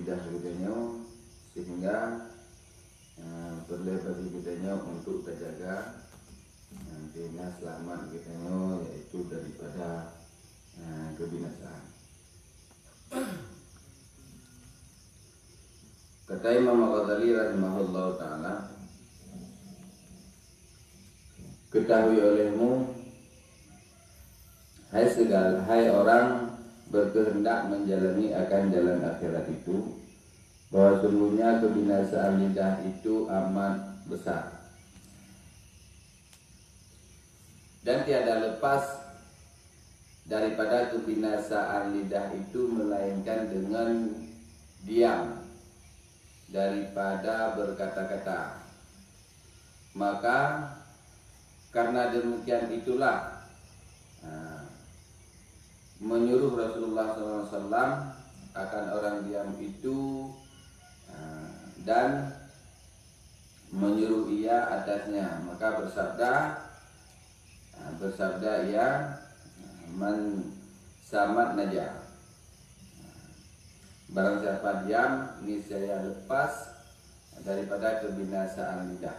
lidah kitanya, sehingga perlu bagi kitanya untuk terjaga nantinya selamat kitanya, yaitu daripada kebinasaan. Kata Imam Ghazali rahimahullah ta'ala, ketahui olehmu, hai orang berkehendak menjalani akan jalan akhirat itu, bahwa sungguhnya kebinasaan lidah itu amat besar, dan tiada lepas daripada kebinasaan lidah itu melainkan dengan diam daripada berkata-kata. Maka karena demikian itulah menyuruh Rasulullah SAW akan orang diam itu, dan menyuruh ia atasnya. Maka bersabda ia, man samat najah, barang siapa diam niscaya lepas daripada kebinasaan lidah.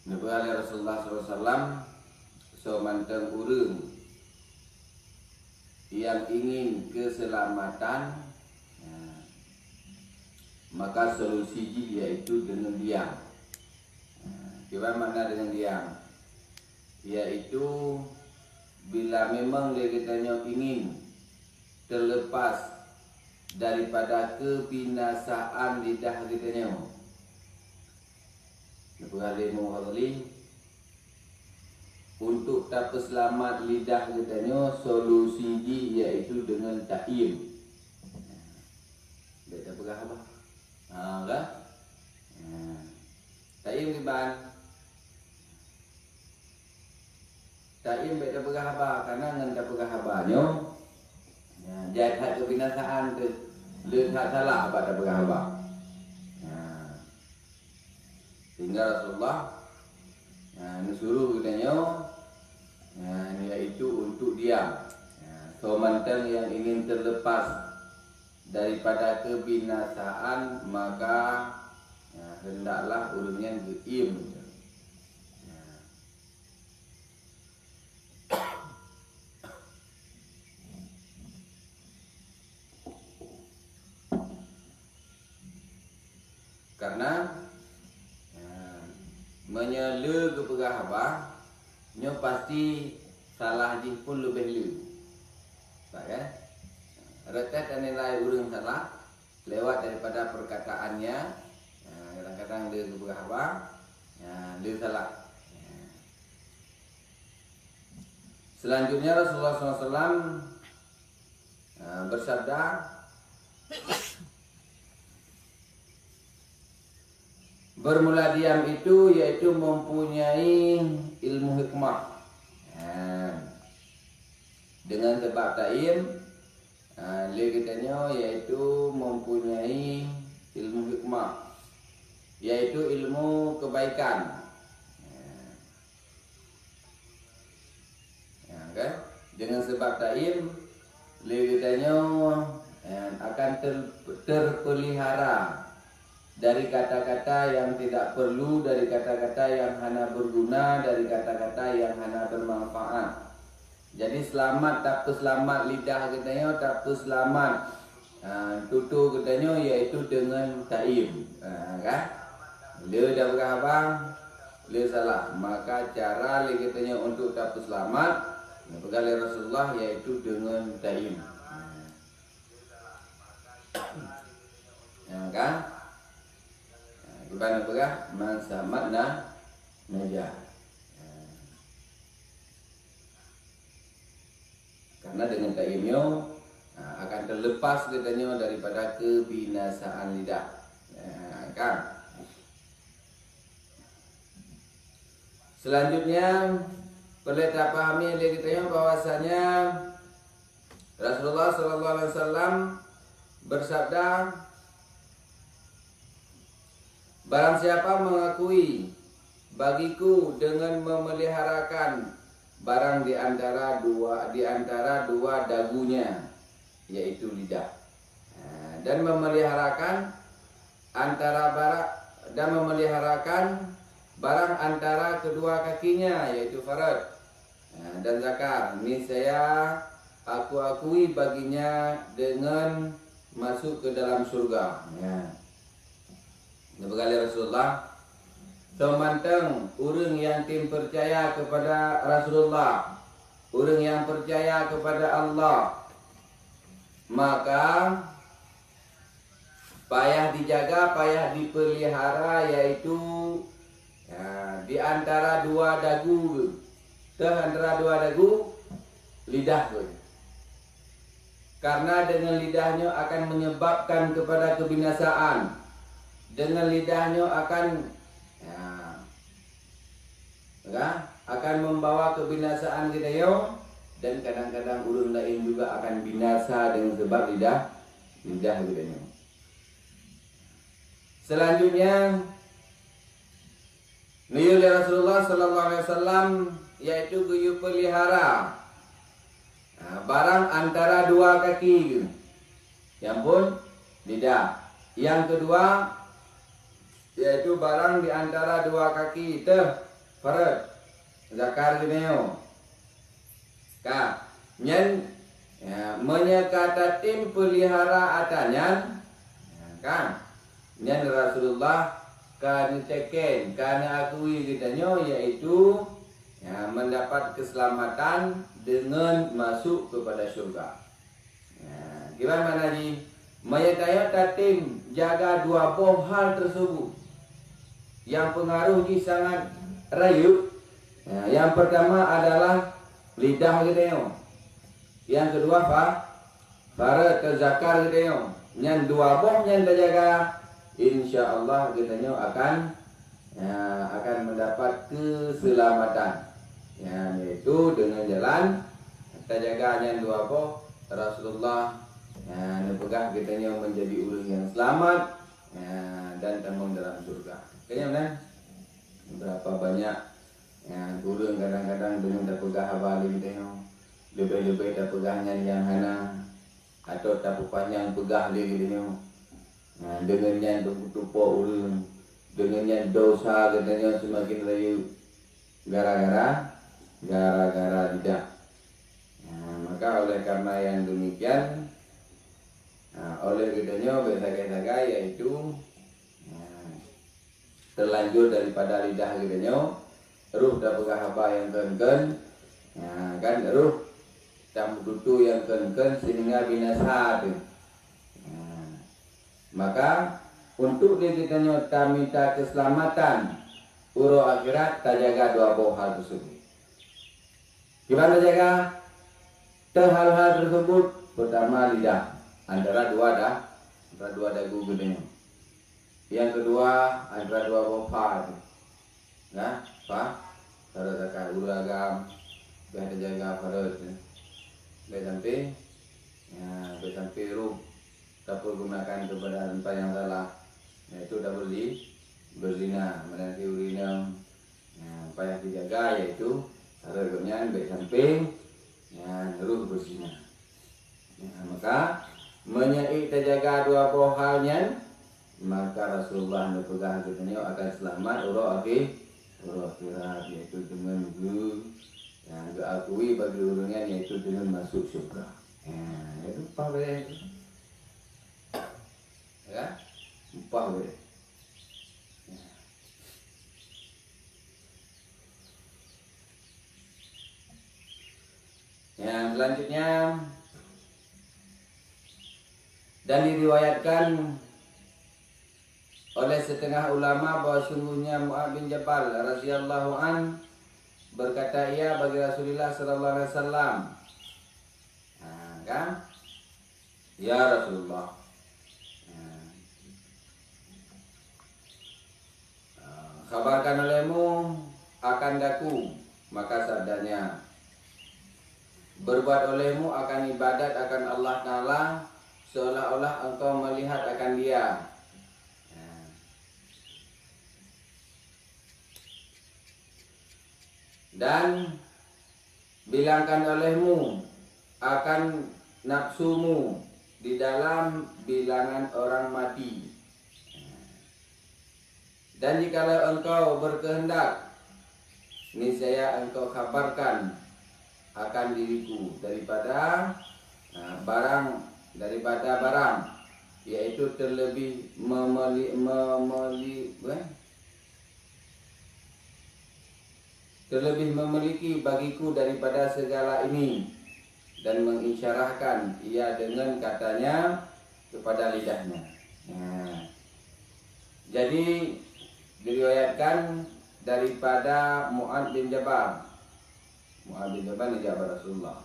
Nabi Rasulullah SAW semantang urang yang ingin keselamatan, maka solusi yaitu dengan diam. Bagaimana dengan diam? Yaitu bila memang dia katanya ingin terlepas daripada kebinasaan lidah kitanya, Nabi untuk dapat selamat lidah kitanya, solusi yaitu dengan ta'im. Dia tak pegah apa? Kan? Ta'im di ban. Ta'im dia tak pegah apa? Karena dengan tak pegah abanya, jahat kebinasaan tu, lihat salah apa tak pegah apa. Sehingga Rasulullah disuruh kitanya, yaitu untuk diam. Semantang yang ingin terlepas daripada kebinasaan, maka hendaklah urangnya diam. Karena menyela kepegah abah nyo pasti salah jih pun lebih lu. Tak kan? Retet nilai urang salah lewat daripada perkataannya. Kadang-kadang dia kepegah abah, dia salah. Selanjutnya Rasulullah SAW bersabda, bermula diam itu yaitu mempunyai ilmu hikmah. Dengan sebab ta'im, dia katanya yaitu mempunyai ilmu hikmah, yaitu ilmu kebaikan. Kan? Dengan sebab ta'im, dia katanya akan terpelihara dari kata-kata yang tidak perlu, dari kata-kata yang hana berguna, dari kata-kata yang hana bermanfaat. Jadi selamat tak selamat lidah katanya, tak selamat tutur katanya, yaitu dengan ta'im. Kan? Dia dah berapa? Dia salah. Maka cara katanya untuk tak selamat, oleh Rasulullah, yaitu dengan ta'im. Kan? Gimana berah? Man samatna najah. Karena dengan ta'imnya akan terlepas katanya daripada kebinasaan lidah. Kan? Selanjutnya perlu kita pahami katanya bahwasanya Rasulullah SAW bersabda, barang siapa mengakui bagiku dengan memeliharakan barang di antara dua dagunya, yaitu lidah. Dan memeliharakan barang antara kedua kakinya, yaitu farad dan zakar. Ini aku akui baginya dengan masuk ke dalam surga. Berkali Rasulullah, semanteng orang yang tim percaya kepada Rasulullah, orang yang percaya kepada Allah, maka payah dijaga, payah dipelihara, yaitu di antara dua dagu, lidah. Karena dengan lidahnya akan menyebabkan kepada kebinasaan. Dengan lidahnya akan membawa kebinasaan kita yo, dan kadang-kadang ulun lain juga akan binasa dengan sebab lidah kita yo. Selanjutnya niyul Rasulullah sallallahu alaihi wasallam, yaitu guyu pelihara barang antara dua kaki, yang pun lidah. Yang kedua yaitu barang di antara dua kaki, itu farad zakar geneo. Nyen menyekata tim pelihara atanyan nyen Rasulullah kan teken karena akui kitanya, yaitu mendapat keselamatan dengan masuk kepada surga. Gimana lagi? Menyekata tim jaga dua buah hal tersebut yang pengaruhnya sangat rayu. Yang pertama adalah lidah kita. Yang kedua farad zakar kita. Yang dua buah yang terjaga, insya Allah kita akan mendapat keselamatan. Yaitu dengan jalan terjaga yang dua buah Rasulullah nepegah kita menjadi orang yang selamat dan tembong dalam surga. Kayaknya berapa banyak turun kadang-kadang dengan tak pegah balik kita lebih-lebih tak pegahnya yang hana atau tak panjang pegah dia kita dengan yang tupo ulun, dengan yang dosa katanya semakin rayu gara-gara lidah. Maka oleh karena yang demikian, oleh kitanya bersaga-saga, yaitu terlanjur daripada lidah kitanya, ruh dah pegah apa yang ken kan ruh tak butuh yang ken sehingga binasa tu. Maka untuk dia kitanya tak minta keselamatan uro akhirat, tak jaga dua buah hal tersebut. Gimana jaga hal-hal tersebut? Pertama lidah, antara dua dagu gedenya. Yang kedua antara dua bopat. Farad zakar uragam, biar jaga farad. Sampai ruh tak pergunakan kepada tempat yang salah. Yaitu tak berzina, menanti urina. Payah dijaga, yaitu faradnya sampai ruh berzina. Maka menyai terjaga dua buah halnya, maka Rasulullah berpegang katanya akan selamat urut akhirat, yaitu dengan yang diakui bagi orangnya, yaitu dengan masuk surga. Itu upah boleh, upah boleh. Yang selanjutnya, dan diriwayatkan oleh setengah ulama bahwa sungguhnya Mu'adz bin Jabal radhiyallahu an berkata ia bagi Rasulullah sallallahu alaihi wasallam, ya Rasulullah, kabarkan olehmu akan daku. Maka sabdanya, berbuat olehmu akan ibadat akan Allah Ta'ala seolah-olah engkau melihat akan dia. Dan bilangkan olehmu akan nafsumu di dalam bilangan orang mati. Dan jikalau engkau berkehendak, niscaya engkau kabarkan akan diriku daripada barang, yaitu terlebih memiliki bagiku daripada segala ini, dan mengisyarahkan ia dengan katanya kepada lidahnya. Jadi diriwayatkan daripada Mu'adz bin Jabal. Mu'adz bin Jabal ni sahabat Rasulullah.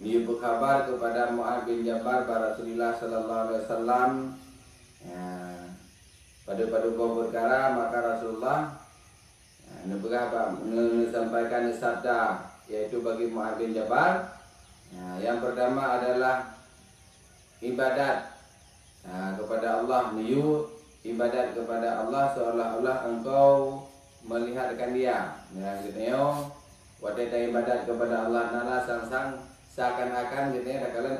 Dia berkhabar kepada Mu'adz bin Jabal bahawa Rasulullah sallallahu alaihi wasallam pada kau perkara, maka Rasulullah sampaikan sabda, yaitu bagi Mu'adz bin Jabal. Yang pertama adalah ibadat kepada Allah, ibadat kepada Allah seolah-olah engkau melihatkan dia. Gitu wadai ibadat kepada Allah nala sang seakan-akan gitu takalan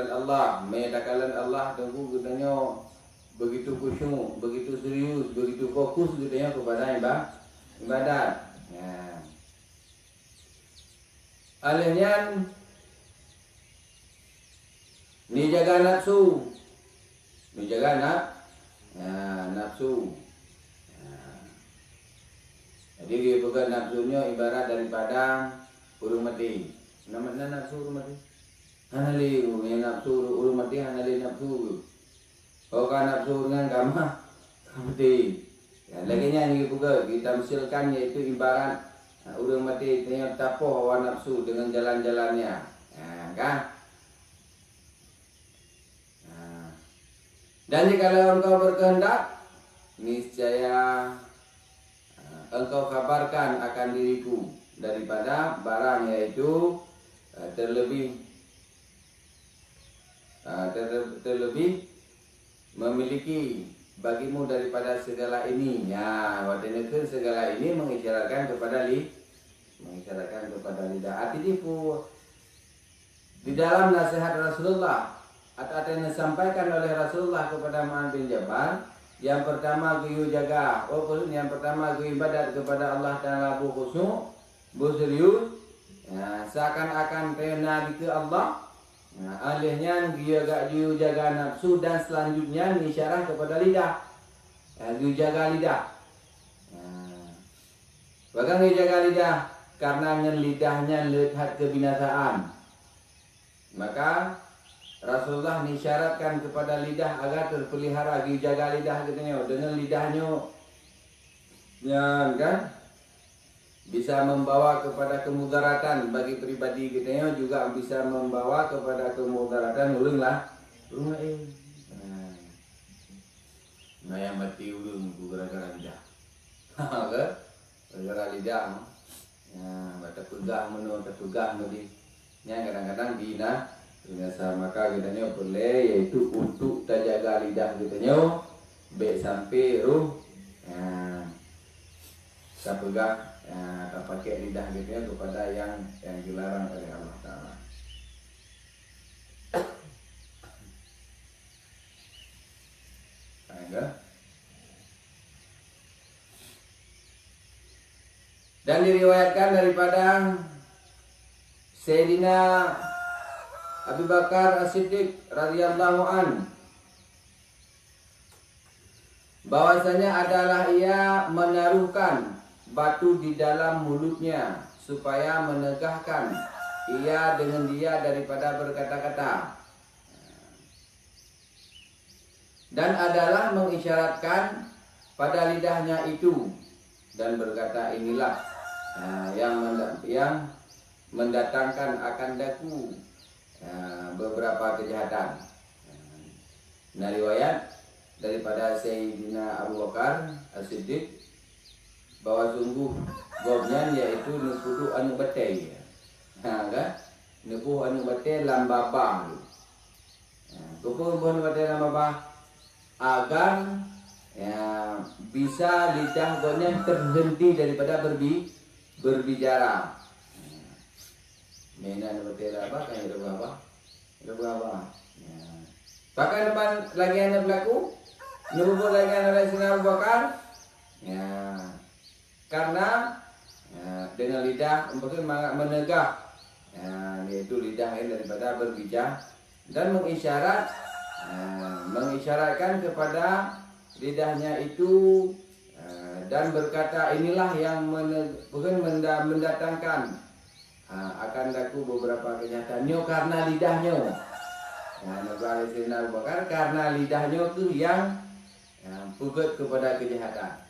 Allah, takalan Allah tunggu gitu begitu khusyuk, begitu serius, begitu fokus gitu kepada ibadat. Alihnya ni jaga nafsu, nafsu. Jadi dia pegang nafsunya ibarat daripada urung mati. Namanya nafsu urung mati. Hanali nafsu urung mati, hanali nafsu. Kalau kan nafsu dengan mati. Lagi ni juga kita misalkan, yaitu ibarat urung mati tanya tapoh hawa nafsu dengan jalan-jalannya. Kan? Dan jikalau engkau berkehendak, niscaya engkau kabarkan akan diriku daripada barang, yaitu terlebih memiliki bagimu daripada segala ini. Wadana segala ini mengisyaratkan kepada lidah. Artinya di dalam nasihat Rasulullah atau yang disampaikan oleh Rasulullah kepada Mu'adz bin Jabal, yang pertama guyu jaga, yang pertama guyu ibadat kepada Allah Ta'ala, bu khusyuk, bu serius, seakan-akan kena ke Allah. Alihnya guyu jaga nafsu, dan selanjutnya isyarat kepada lidah, guyu jaga lidah. Bahkan guyu jaga lidah karena lidahnya lihat kebinasaan, maka Rasulullah nisyaratkan kepada lidah agar terpelihara, dijaga lidah katanya. Dengan lidahnya kan bisa membawa kepada kemudaratan bagi pribadi katanya, juga bisa membawa kepada kemudaratan ulung yang mati ulung gara-gara lidah. Gara-gara lidah. Baca pegah mudi. Kadang-kadang binasa, maka katanya boleh, yaitu untuk terjaga lidah katanya baik sampai ruh tak pegang, tak pakai lidah katanya kepada yang dilarang oleh Allah Ta'ala. Dan diriwayatkan daripada Sayyidina Abu Bakar As-Siddiq radhiyallahu an, bahwasanya adalah ia menaruhkan batu di dalam mulutnya supaya menegahkan ia dengan dia daripada berkata-kata, dan adalah mengisyaratkan pada lidahnya itu dan berkata, inilah yang mendatangkan akan daku beberapa kejahatan. Riwayat daripada Sayyidina Abu Bakar As-Siddiq bahwa sungguh gobnya, yaitu nukudu anu batai, nuku anu batai lambaba, nuku anu batai lambaba, agar bisa lidah gobnya terhenti daripada berbicara. Mainan betul apa kan ada berapa? Ada berapa? Ya. Bahkan depan lagi anak berlaku, nyebut lagi anak Sayyidina Abu Bakar. Ya. Karena dengan lidah mungkin menegak, yaitu lidah ini daripada berbicara dan mengisyaratkan kepada lidahnya itu dan berkata inilah yang mendatangkan akan laku beberapa kejahatan karena lidahnya. Nabi Sayyidina Abu Bakar karena lidahnya itu yang pugut kepada kejahatan.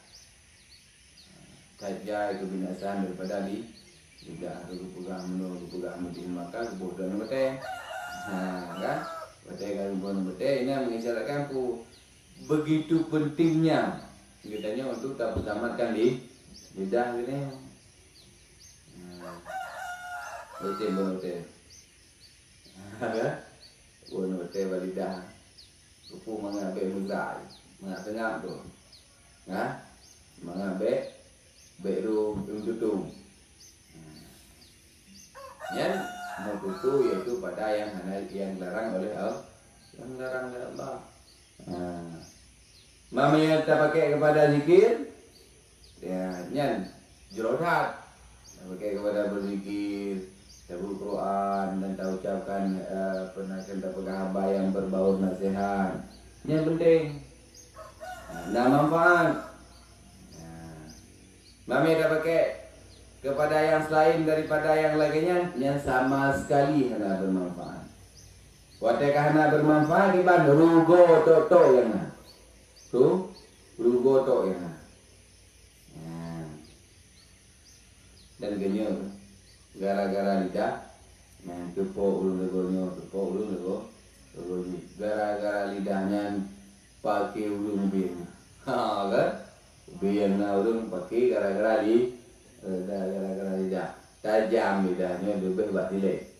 Saja kebinasaan daripada lidah itu pegang mesti maka kebodohan betul. Kan? Betul kan kebodohan betul ini mengisyaratkan begitu pentingnya kitanya untuk tak selamatkan lidah ini. Betul. Betul lidah. Kupu mengambil mudah, mengatengah tu. Mengambil beru tutu. Yang tutu yaitu pada yang dilarang oleh Allah. Yang dilarang oleh Allah. Mami yang kita pakai kepada zikir, ya, nyan jurohat, pakai kepada berzikir, tabul Quran dan tak ucapkan kita pegang haba yang berbau nasihat, yang penting, nah manfaat. Mami kita pakai kepada yang selain daripada yang lainnya, yang sama sekali hana bermanfaat. Watakah hana bermanfaat iban rugo toto yang na. Tu rugo to ya. Dan genyo gara-gara lidah tepuk ulun lego gara-gara lidahnya pakai ulun bin. Ha kan? Bin na ulun pakai gara-gara lidah. Tajam lidahnya lebih batilai.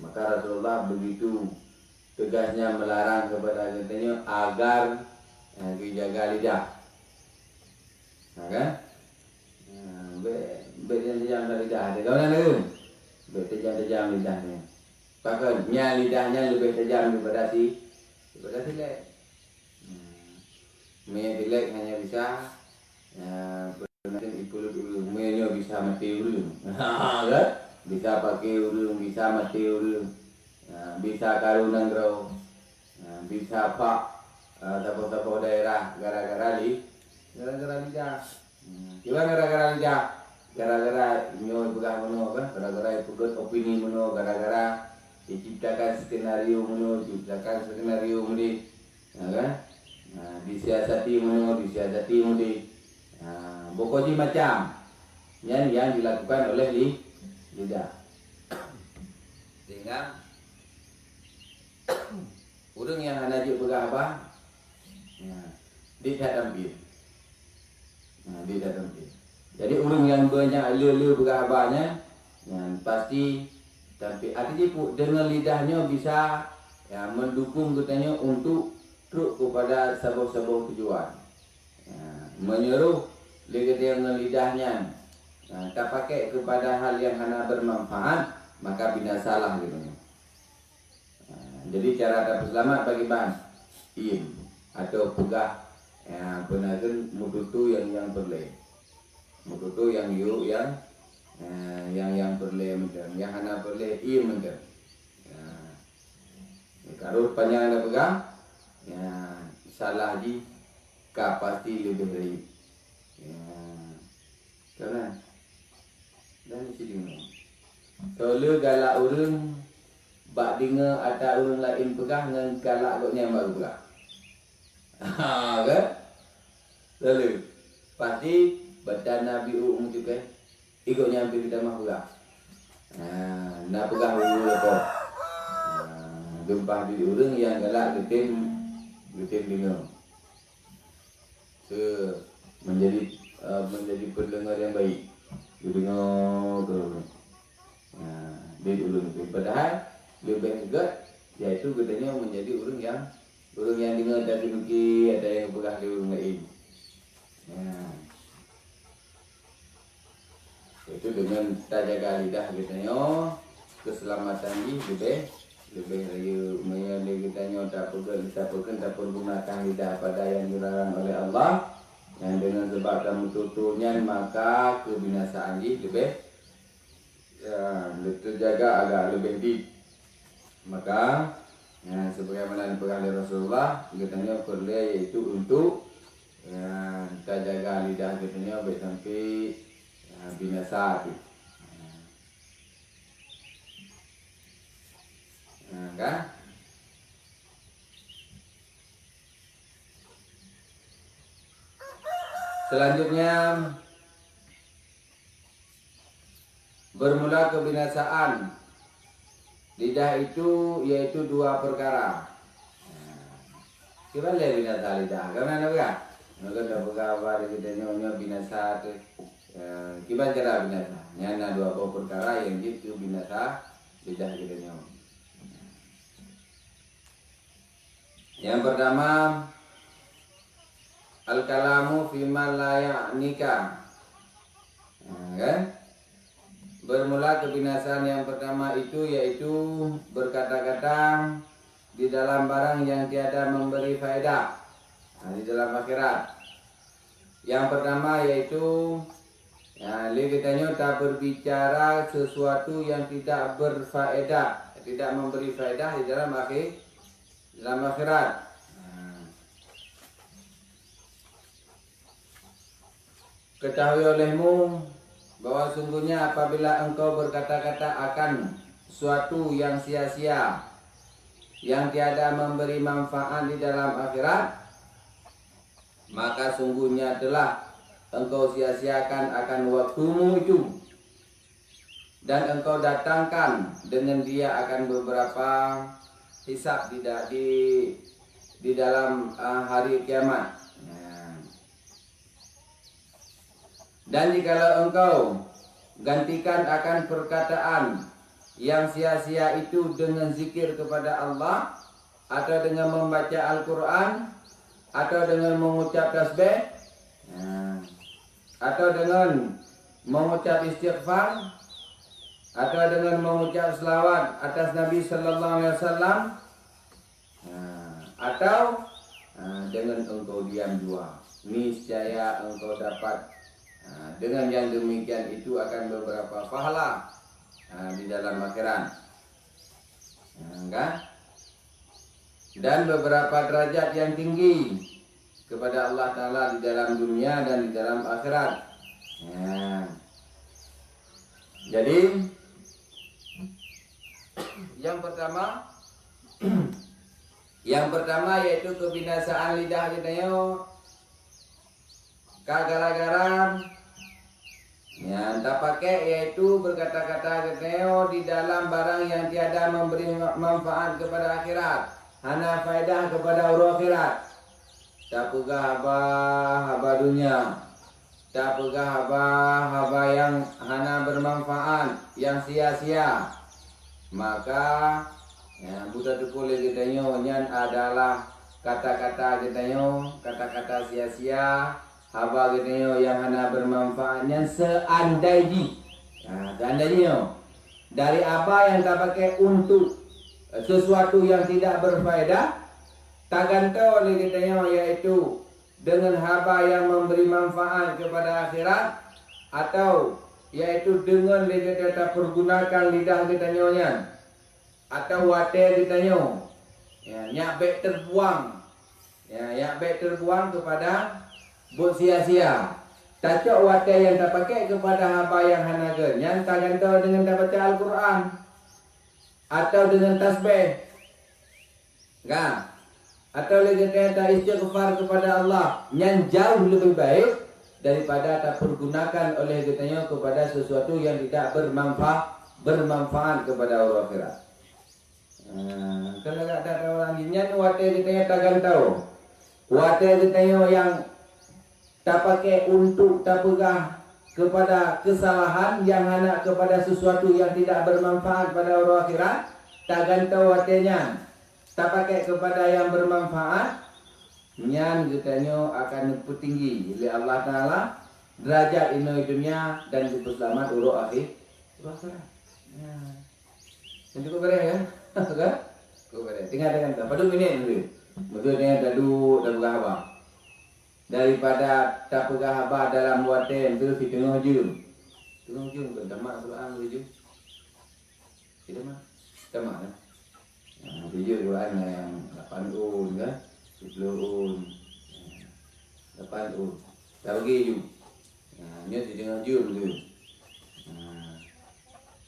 Maka Rasulullah begitu tegasnya melarang kepada katanya agar dijaga lidah. Kan? Berjam dari lidah. Kau nak tahu? Berjam lidahnya. Pakainya lidahnya lebih tajam daripada tilek. Tilek hanya bisa ipul mainnya bisa mati ulun. Kan? Bisa pakai ulun, bisa mati ulun. Bisa karunan grow, bisa pak tapo-tapo daerah gara-gara lidah. Gimana gara-gara lidah? Gara-gara nyoy pegang meno kan? Gara-gara ikut opini meno, gara-gara diciptakan skenario meno, mudi, kan? Disiasati mudi. Pokoknya macam yang dilakukan oleh lidah. Sehingga orang yang hanajuk pegang apa? Dia tak ambil. Jadi orang yang banyak lelu pegang abahnya, pasti tapi artinya dengan lidahnya bisa mendukung katanya untuk truk kepada sebuah tujuan. Menyuruh dengan lidahnya tak pakai kepada hal yang hana bermanfaat, maka binasalah gitu. Jadi cara dapat selamat bagi im atau pegah penagen mututu yang perle, mututu yang perle macam yang hana perle im macam. Kalau panjang ada pegang, salah di pasti lebih dari. Karena dan sini. Kalau galak urang bak dengar ada orang lain pegang dengan galak koknya baru pula. Kan? Lalu pasti baca Nabi juga ikutnya hampir kita mah pula. Nak pegang dulu apa? Gempah di orang yang galak getem dengar. Menjadi pendengar yang baik. Dengar terus. Dia ulun itu. Padahal lebih juga, yaitu katanya menjadi orang yang dengar dari mungkin ada yang pegang di orang lain. Itu dengan kita jaga lidah kita nyo, keselamatan ini lebih raya mengenai kita nyo tak pergunakan lidah pada yang dilarang oleh Allah. Yang dengan sebab kamu tuturnya maka kebinasaan ini lebih terjaga agak lebih di. Maka sebagaimana dipegang oleh Rasulullah, kita nyo perlu yaitu untuk kita jaga lidah kita nyo baik sampai binasa tu. Kan? Selanjutnya bermula kebinasaan lidah itu yaitu dua perkara. Kira binasa lidah. Karena apa? Maka dah berkabar kita nyonya binasa tu. Kiban cara binasa. Nyana dua perkara yang itu binasa lidah kita nyo. Yang pertama, al-kalamu fima la ya'nika. Kan? Bermula kebinasaan yang pertama itu yaitu berkata-kata di dalam barang yang tiada memberi faedah di dalam akhirat. Yang pertama yaitu kita tak berbicara sesuatu yang tidak berfaedah, tidak memberi faedah di dalam akhirat. Ketahui olehmu bahwa sungguhnya apabila engkau berkata-kata akan suatu yang sia-sia, yang tiada memberi manfaat di dalam akhirat, maka sungguhnya telah engkau sia-siakan akan waktumu itu, dan engkau datangkan dengan dia akan beberapa hisab di dalam hari kiamat. Dan jikalau engkau gantikan akan perkataan yang sia-sia itu dengan zikir kepada Allah, atau dengan membaca Al-Quran, atau dengan mengucap tasbih, atau dengan mengucap istighfar, atau dengan mengucap selawat atas Nabi Sallallahu Alaihi Wasallam, atau dengan engkau diam jua, niscaya engkau dapat dengan yang demikian itu akan beberapa pahala di dalam akhirat, kan? Dan beberapa derajat yang tinggi kepada Allah Ta'ala di dalam dunia dan di dalam akhirat. Jadi yang pertama yaitu kebinasaan lidah kita yo. Gara-gara yang tak pakai yaitu berkata-kata keteo di dalam barang yang tiada memberi manfaat kepada akhirat, hana faedah kepada urus akhirat. Tak pegah haba dunia, tak pegah haba yang hana bermanfaat, yang sia-sia. Maka buta tukul keteo nyan adalah kata-kata keteo, kata-kata sia-sia. Haba kita yang hana bermanfaatnya seandainya, seandainya dari apa yang tak pakai untuk sesuatu yang tidak berfaedah, tak gantung oleh kita yaitu dengan haba yang memberi manfaat kepada akhirat, atau yaitu dengan kita tak pergunakan lidah kita nyonya, atau wadah kita nyak baik terbuang, yak baik terbuang kepada buat sia-sia. Tacok wadah yang tak pakai kepada haba yang hanaga, yang tak gantung dengan tak baca Al-Quran atau dengan tasbih, kan? Atau lagi tak istighfar kepada Allah, yang jauh lebih baik daripada tak pergunakan oleh kitanya kepada sesuatu yang tidak bermanfaat kepada orang akhirat. Kalau tak ada orang jinnya, wadah kitanya tak gantung, wadah kitanya yang tak pakai untuk tak pegah kepada kesalahan yang hanya kepada sesuatu yang tidak bermanfaat pada orang akhirat, tak gantung watenya, tak pakai kepada yang bermanfaat, nyan getanya akan tinggi oleh Allah Ta'ala derajat inoi dunia dan cukup selamat urut akhir. Akhirat. Ya. Jadi kau berani kan? Kan? Kau berani. Tinggal dengan tak. Pada minit dulu. Betul dengan dadu dan berhabar. Daripada tak pegang habar dalam buatan tu si tengah jum. Tengah jum kan tamat Quran tu jum. Kita mah. Tamat kan? Video Quran yang 8 un kan? 10 un. 8 un. Dah bagi jum. Ni si tengah jum tu.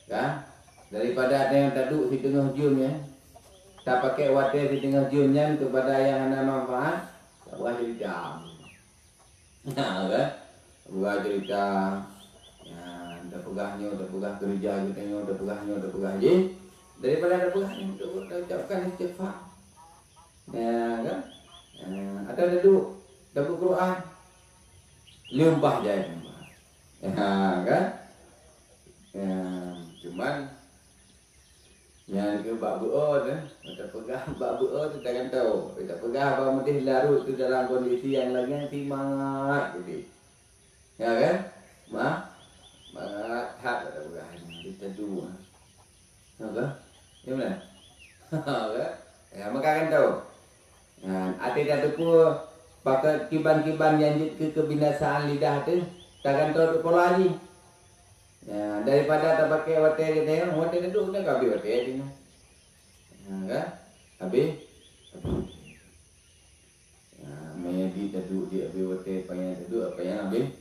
Kan? Daripada ada yang taduk si tengah jum ya. Tak pakai wadah di tengah jumnya kepada yang ada manfaat, tak boleh cerita. Nah, kan? Buat cerita, ya, dah pegahnya, dah pegah kerja kita nya, dah pegahnya, dah pegah je. Daripada dah pegahnya, dah ucapkan istighfar. Ya, kan? Ada duduk, dah Quran, limpah je. Ya, kan? Ya, cuman yang ke bab bu'ud kita pegang bab bu'ud kita kan tahu kita pegang bahawa medih larut tu dalam kondisi yang lagi timangat gitu ya kan mangat hak kita pegang kita dua apa ya mana ya maka kan tahu ada dah tu pakai kiban-kiban yang ke kebinasaan lidah tu takkan tahu pola lagi. Ya, daripada tak pakai water kita yang water duduk dah habis water ni. Kan? Habis. Ya, main di duduk di habis water payah duduk apa yang habis.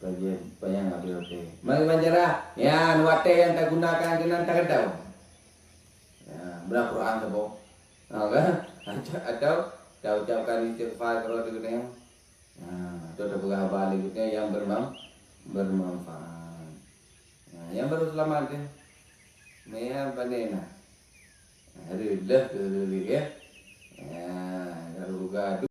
Payah habis water. Bagaimana cara? Ya, water yang tak gunakan kena tak tahu. Ya, berapa Quran sebab. Kan? Atau dah ucapkan istighfar kalau tu kena. Atau dah berhabar lagi yang bermanfaat. Yang baru selamat kan. Maya panena. Ada dah tu ya.